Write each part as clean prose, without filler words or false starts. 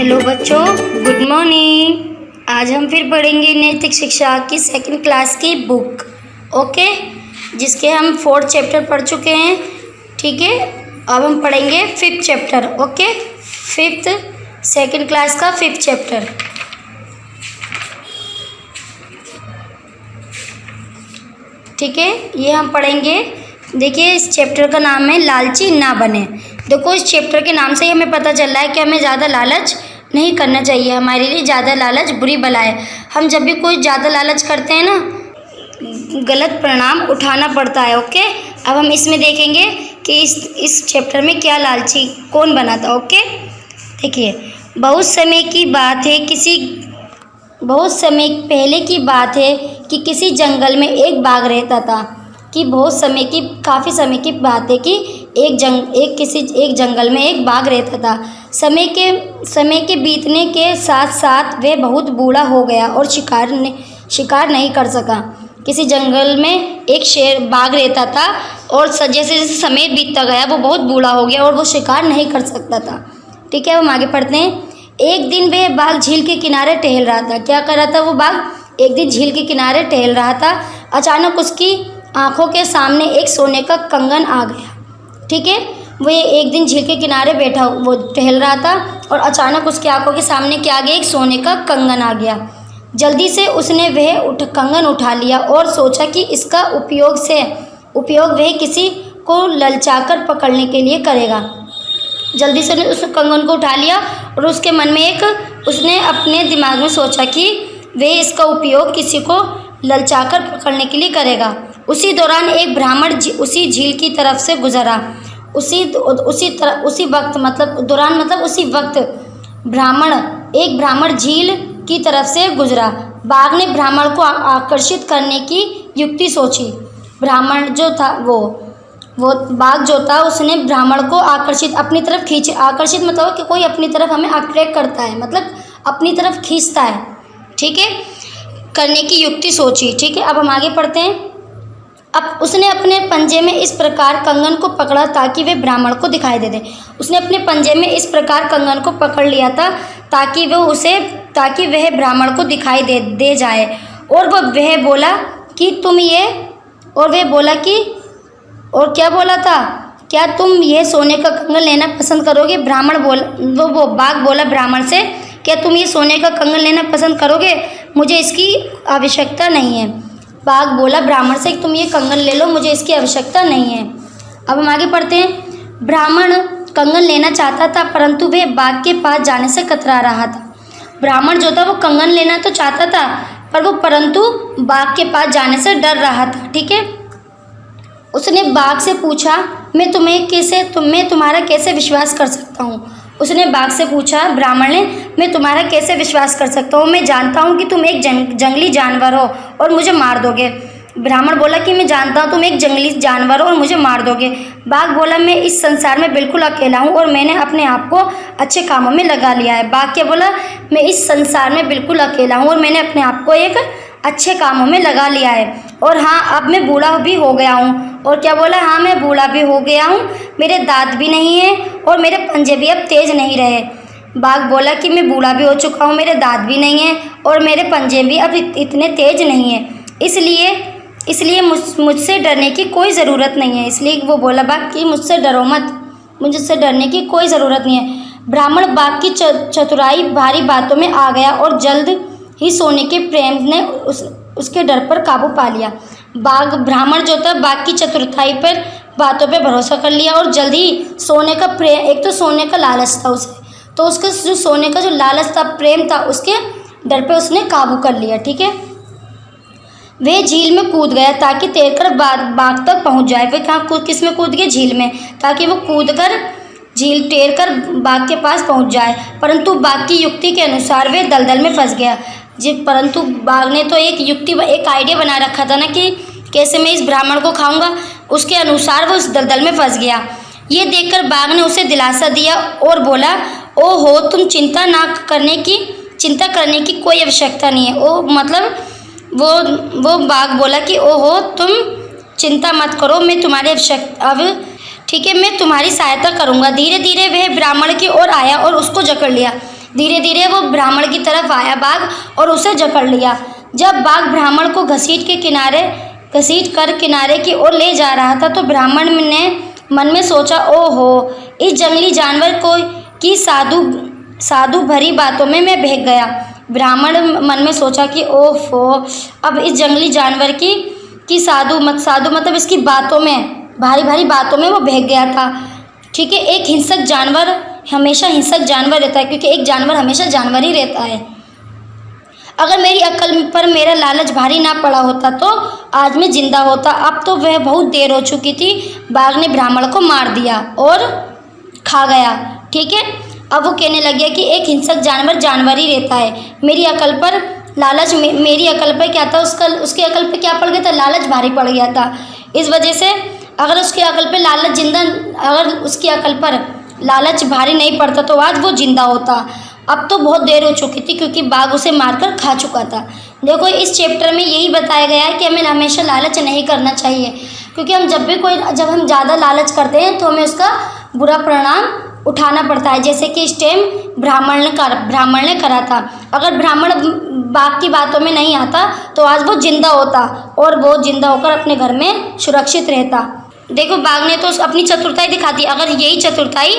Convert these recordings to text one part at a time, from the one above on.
Hello बच्चों, good morning. आज हम फिर पढ़ेंगे नैतिक शिक्षा की सेकंड क्लास की बुक, ओके, जिसके हम 4th चैप्टर पढ़ चुके हैं। ठीक है, अब हम पढ़ेंगे 5th chapter, okay, 5th second class का 5th चैप्टर। ठीक है, ये हम पढ़ेंगे। देखिए, इस चैप्टर का नाम है लालची ना बने। देखो, इस चैप्टर के नाम से ही हमें पता चल रहा है कि हमें ज़्यादा लालच नहीं करना चाहिए। हमारे लिए ज़्यादा लालच बुरी बला है। हम जब भी कोई ज़्यादा लालच करते हैं ना, गलत परिणाम उठाना पड़ता है। ओके, अब हम इसमें देखेंगे कि इस चैप्टर में क्या लालची कौन बना था। ओके, देखिए, बहुत समय पहले की बात है कि किसी जंगल में एक बाघ रहता था। काफ़ी समय की बात है कि एक जंगल में एक बाघ रहता था। समय के बीतने के साथ साथ वह बहुत बूढ़ा हो गया और शिकार नहीं कर सका। किसी जंगल में एक बाघ रहता था और जैसे जैसे समय बीतता गया वो बहुत बूढ़ा हो गया और वो शिकार नहीं कर सकता था। ठीक है, हम आगे पढ़ते हैं। एक दिन वह बाघ झील के किनारे टहल रहा था। क्या कर रहा था वो बाघ? एक दिन झील के किनारे टहल रहा था। अचानक उसकी आंखों के सामने एक सोने का कंगन आ गया। ठीक है, वो एक दिन झील के किनारे वो टहल रहा था और अचानक उसकी आंखों के सामने क्या आ गया? एक सोने का कंगन आ गया। जल्दी से उसने कंगन उठा लिया और सोचा कि इसका उपयोग वह किसी को ललचाकर पकड़ने के लिए करेगा। जल्दी से उस कंगन को उठा लिया और उसके मन में उसने अपने दिमाग में सोचा कि वह इसका उपयोग किसी को ललचाकर पकड़ने के लिए करेगा। उसी दौरान एक ब्राह्मण उसी झील की तरफ से गुजरा। उसी वक्त एक ब्राह्मण झील की तरफ से गुजरा। बाघ ने ब्राह्मण को आकर्षित करने की युक्ति सोची। ब्राह्मण जो था वो बाघ जो था उसने ब्राह्मण को अपनी तरफ खींचे। आकर्षित मतलब कि कोई अपनी तरफ हमें अट्रैक्ट करता है, मतलब अपनी तरफ खींचता है। ठीक है, करने की युक्ति सोची। ठीक है, अब हम आगे पढ़ते हैं। अब उसने अपने पंजे में इस प्रकार कंगन को पकड़ा ताकि वह ब्राह्मण को दिखाई दे। उसने अपने पंजे में इस प्रकार कंगन को पकड़ लिया था ताकि वह ब्राह्मण को दिखाई दे जाए। और वह बोला कि और क्या बोला था? क्या तुम ये सोने का कंगन लेना पसंद करोगे? बाघ बोला ब्राह्मण से, क्या तुम ये सोने का कंगन लेना पसंद करोगे? मुझे इसकी आवश्यकता नहीं है। बाघ बोला ब्राह्मण से, तुम ये कंगन ले लो, मुझे इसकी आवश्यकता नहीं है। अब हम आगे पढ़ते हैं। ब्राह्मण कंगन लेना चाहता था परंतु वह बाघ के पास जाने से कतरा रहा था। ब्राह्मण जो था वो कंगन लेना तो चाहता था परंतु बाघ के पास जाने से डर रहा था। ठीक है, उसने बाघ से पूछा, मैं तुम्हारा कैसे विश्वास कर सकता हूँ? उसने बाघ से पूछा, ब्राह्मण ने, मैं तुम्हारा कैसे विश्वास कर सकता हूँ? मैं जानता हूँ कि तुम एक जंगली जानवर हो और मुझे मार दोगे। ब्राह्मण बोला कि मैं जानता हूँ तुम एक जंगली जानवर हो और मुझे मार दोगे। बाघ बोला, मैं इस संसार में बिल्कुल अकेला हूँ और मैंने अपने आप को अच्छे कामों में लगा लिया है। बाघ क्या बोला? मैं इस संसार में बिल्कुल अकेला हूँ और मैंने अपने आप को एक अच्छे कामों में लगा लिया है। और हाँ, अब मैं बूढ़ा भी हो गया हूँ। और क्या बोला? हाँ, मैं बूढ़ा भी हो गया हूँ, मेरे दांत भी नहीं है और मेरे पंजे भी अब तेज नहीं रहे। बाघ बोला कि मैं बूढ़ा भी हो चुका हूँ, मेरे दांत भी नहीं है और मेरे पंजे भी अब इतने तेज नहीं है, इसलिए मुझसे डरने की कोई ज़रूरत नहीं है। इसलिए वो बोला बाघ कि मुझसे डरो मत, मुझसे डरने की कोई ज़रूरत नहीं है। ब्राह्मण बाघ की चतुराई भारी बातों में आ गया और जल्द ही सोने के प्रेम ने उसके डर पर काबू पा लिया। ब्राह्मण जो था बाघ की चतुराई पर बातों पे भरोसा कर लिया और जल्द ही सोने का प्रेम, एक तो सोने का लालच था उसे, तो उसका जो सोने का जो लालच था, प्रेम था, उसके डर पे उसने काबू कर लिया। ठीक है, वह झील में कूद गया ताकि तैरकर बाघ तक पहुंच जाए। वह किस में कूद गया? झील में, ताकि वो कूदकर झील तैरकर बाघ के पास पहुंच जाए। परंतु बाघ की युक्ति के अनुसार वह दलदल में फंस गया। परंतु बाघ ने तो एक आइडिया बना रखा था ना कि कैसे मैं इस ब्राह्मण को खाऊंगा, उसके अनुसार वो उस दलदल में फंस गया। ये देखकर बाघ ने उसे दिलासा दिया और बोला, ओहो, तुम चिंता करने की कोई आवश्यकता नहीं है। वो बाघ बोला कि ओहो, तुम चिंता मत करो, मैं तुम्हारी ठीक है, मैं तुम्हारी सहायता करूंगा। धीरे धीरे वह ब्राह्मण की ओर आया और उसको जकड़ लिया। धीरे धीरे वो ब्राह्मण की तरफ आया बाघ और उसे जकड़ लिया। जब बाघ ब्राह्मण को घसीट कर किनारे की ओर ले जा रहा था तो ब्राह्मण ने मन में सोचा, ओहो, इस जंगली जानवर की साधु भरी बातों में मैं बहक गया। ब्राह्मण मन में सोचा कि ओफो, अब इस जंगली जानवर की साधु मतलब इसकी बातों में, भारी भारी बातों में वो बहक गया था। ठीक है, एक हिंसक जानवर हमेशा हिंसक जानवर रहता है, क्योंकि एक जानवर हमेशा जानवर ही रहता है। अगर मेरी अक्ल पर मेरा लालच भारी ना पड़ा होता तो आज मैं जिंदा होता। अब तो वह बहुत देर हो चुकी थी। बाघ ने ब्राह्मण को मार दिया और खा गया। ठीक है, अब वो कहने लग गया कि एक हिंसक जानवर जानवर ही रहता है। मेरी अकल पर लालच, मेरी अकल पर क्या था, उसकी अकल पे क्या पड़ गया था, लालच भारी पड़ गया था। इस वजह से अगर उसकी अकल पर लालच भारी नहीं पड़ता तो आज वो जिंदा होता। अब तो बहुत देर हो चुकी थी क्योंकि बाघ उसे मारकर खा चुका था। देखो, इस चैप्टर में यही बताया गया है कि हमें हमेशा लालच नहीं करना चाहिए, क्योंकि हम जब हम ज़्यादा लालच करते हैं तो हमें उसका बुरा परिणाम उठाना पड़ता है। जैसे कि इस टाइम ब्राह्मण ने करा था। अगर ब्राह्मण बाघ की बातों में नहीं आता तो आज वो जिंदा होता और वो जिंदा होकर अपने घर में सुरक्षित रहता। देखो, बाघ ने तो अपनी चतुरताई दिखा दी। अगर यही चतुरताई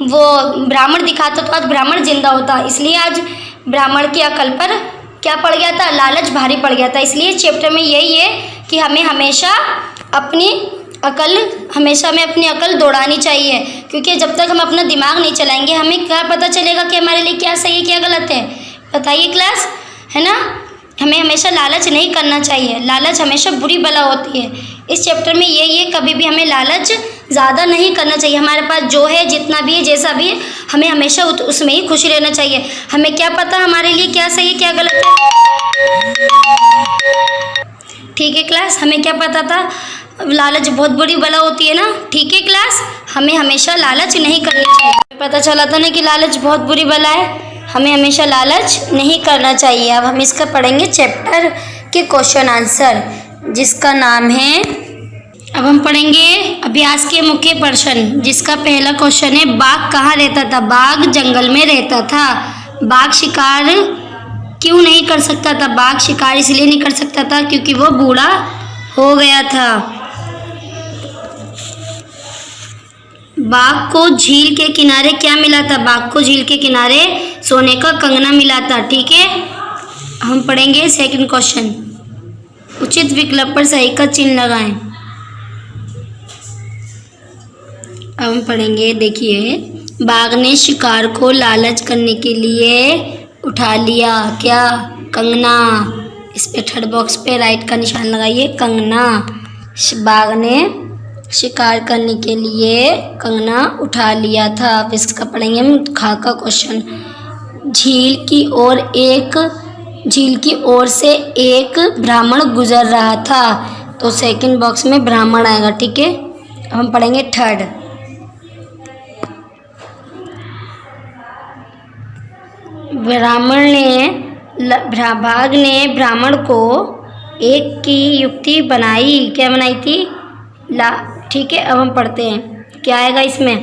वो ब्राह्मण दिखाता तो आज ब्राह्मण जिंदा होता। इसलिए आज ब्राह्मण की अकल पर क्या पड़ गया था, लालच भारी पड़ गया था। इसलिए चैप्टर में यही है कि हमें हमेशा अपनी अकल दौड़ानी चाहिए, क्योंकि जब तक हम अपना दिमाग नहीं चलाएंगे हमें क्या पता चलेगा कि हमारे लिए क्या सही है क्या गलत है। बताइए क्लास, है ना। हमें हमेशा लालच नहीं करना चाहिए, लालच हमेशा बुरी बला होती है। इस चैप्टर में यही है, कभी भी हमें लालच ज़्यादा नहीं करना चाहिए। हमारे पास जो है, जितना भी है, जैसा भी है, हमें हमेशा उसमें ही खुश रहना चाहिए। हमें क्या पता हमारे लिए क्या सही है क्या गलत है। ठीक है क्लास, हमें क्या पता था, लालच बहुत बुरी बला होती है ना। ठीक है क्लास, हमें हमेशा लालच नहीं करनी चाहिए। पता चला था ना कि लालच बहुत बुरी बला है, हमें हमेशा लालच नहीं करना चाहिए। अब हम इसका पढ़ेंगे चैप्टर के क्वेश्चन आंसर, जिसका नाम है, अब हम पढ़ेंगे अभ्यास के मुख्य प्रश्न, जिसका पहला क्वेश्चन है, बाघ कहाँ रहता था। बाघ जंगल में रहता था। बाघ शिकार क्यों नहीं कर सकता था। बाघ शिकार इसलिए नहीं कर सकता था क्योंकि वो बूढ़ा हो गया था। बाघ को झील के किनारे क्या मिला था। बाघ को झील के किनारे सोने का कंगना मिला था। ठीक है, हम पढ़ेंगे सेकंड क्वेश्चन, उचित विकल्प पर सही का चिन्ह लगाएं। अब हम पढ़ेंगे, देखिए, बाघ ने शिकार को लालच करने के लिए उठा लिया क्या, कंगना। इस पे थर्ड बॉक्स पे राइट का निशान लगाइए, कंगना। बाघ ने शिकार करने के लिए कंगना उठा लिया था। अब इसका पढ़ेंगे हम खा का क्वेश्चन, झील की ओर से एक ब्राह्मण गुजर रहा था। तो सेकंड बॉक्स में ब्राह्मण आएगा। ठीक है, हम पढ़ेंगे थर्ड, बाघ ने ब्राह्मण को एक की युक्ति बनाई। क्या बनाई थी, ठीक है, अब हम पढ़ते हैं क्या आएगा इसमें।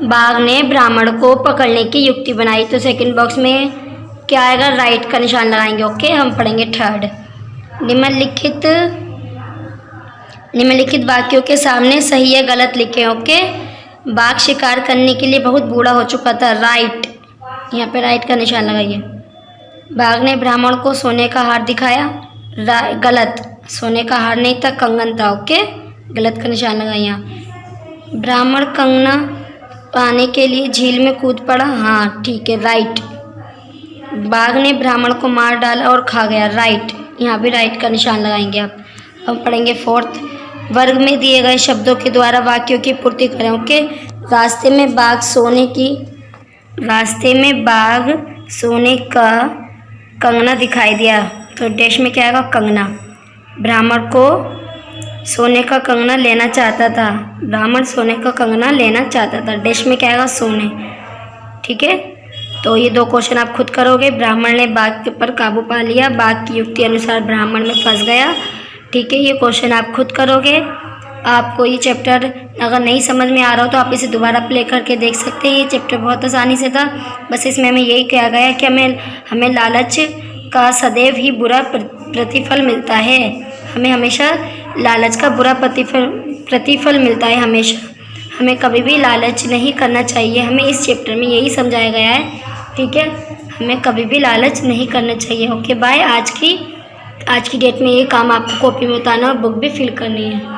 बाघ ने ब्राह्मण को पकड़ने की युक्ति बनाई। तो सेकंड बॉक्स में क्या आएगा, राइट का निशान लगाएंगे। ओके, हम पढ़ेंगे थर्ड, निम्नलिखित वाक्यों के सामने सही या गलत लिखें। ओके, बाघ शिकार करने के लिए बहुत बूढ़ा हो चुका था। राइट, यहाँ पे राइट का निशान लगाइए। बाघ ने ब्राह्मण को सोने का हार दिखाया। गलत, सोने का हार नहीं था, कंगन था। ओके, गलत का निशान लगाइए यहाँ। ब्राह्मण कंगना पाने के लिए झील में कूद पड़ा। हाँ, ठीक है, राइट। बाघ ने ब्राह्मण को मार डाला और खा गया। राइट, यहाँ भी राइट का निशान लगाएंगे आप। हम पढ़ेंगे फोर्थ, वर्ग में दिए गए शब्दों के द्वारा वाक्यों की पूर्ति करें। ओके, रास्ते में बाघ सोने का कंगना दिखाई दिया। तो डैश में क्या आएगा, कंगना। ब्राह्मण को सोने का कंगना लेना चाहता था। ब्राह्मण सोने का कंगना लेना चाहता था। डैश में क्या आएगा, सोने। ठीक है, तो ये दो क्वेश्चन आप खुद करोगे। ब्राह्मण ने बाघ के पर काबू पा लिया। बाघ की युक्ति अनुसार ब्राह्मण में फंस गया। ठीक है, ये क्वेश्चन आप खुद करोगे। आपको ये चैप्टर अगर नहीं समझ में आ रहा हो तो आप इसे दोबारा प्ले करके देख सकते हैं। ये चैप्टर बहुत आसानी से था। बस इसमें हमें यही कहा गया है कि हमें लालच का सदैव ही बुरा प्रतिफल मिलता है। हमें हमेशा लालच का बुरा प्रतिफल मिलता है। हमें कभी भी लालच नहीं करना चाहिए। हमें इस चैप्टर में यही समझाया गया है, ठीक है। हमें कभी भी लालच नहीं करना चाहिए। Okay bye. आज की डेट में ये काम आपको कॉपी में उतारना और बुक भी फिल करनी है।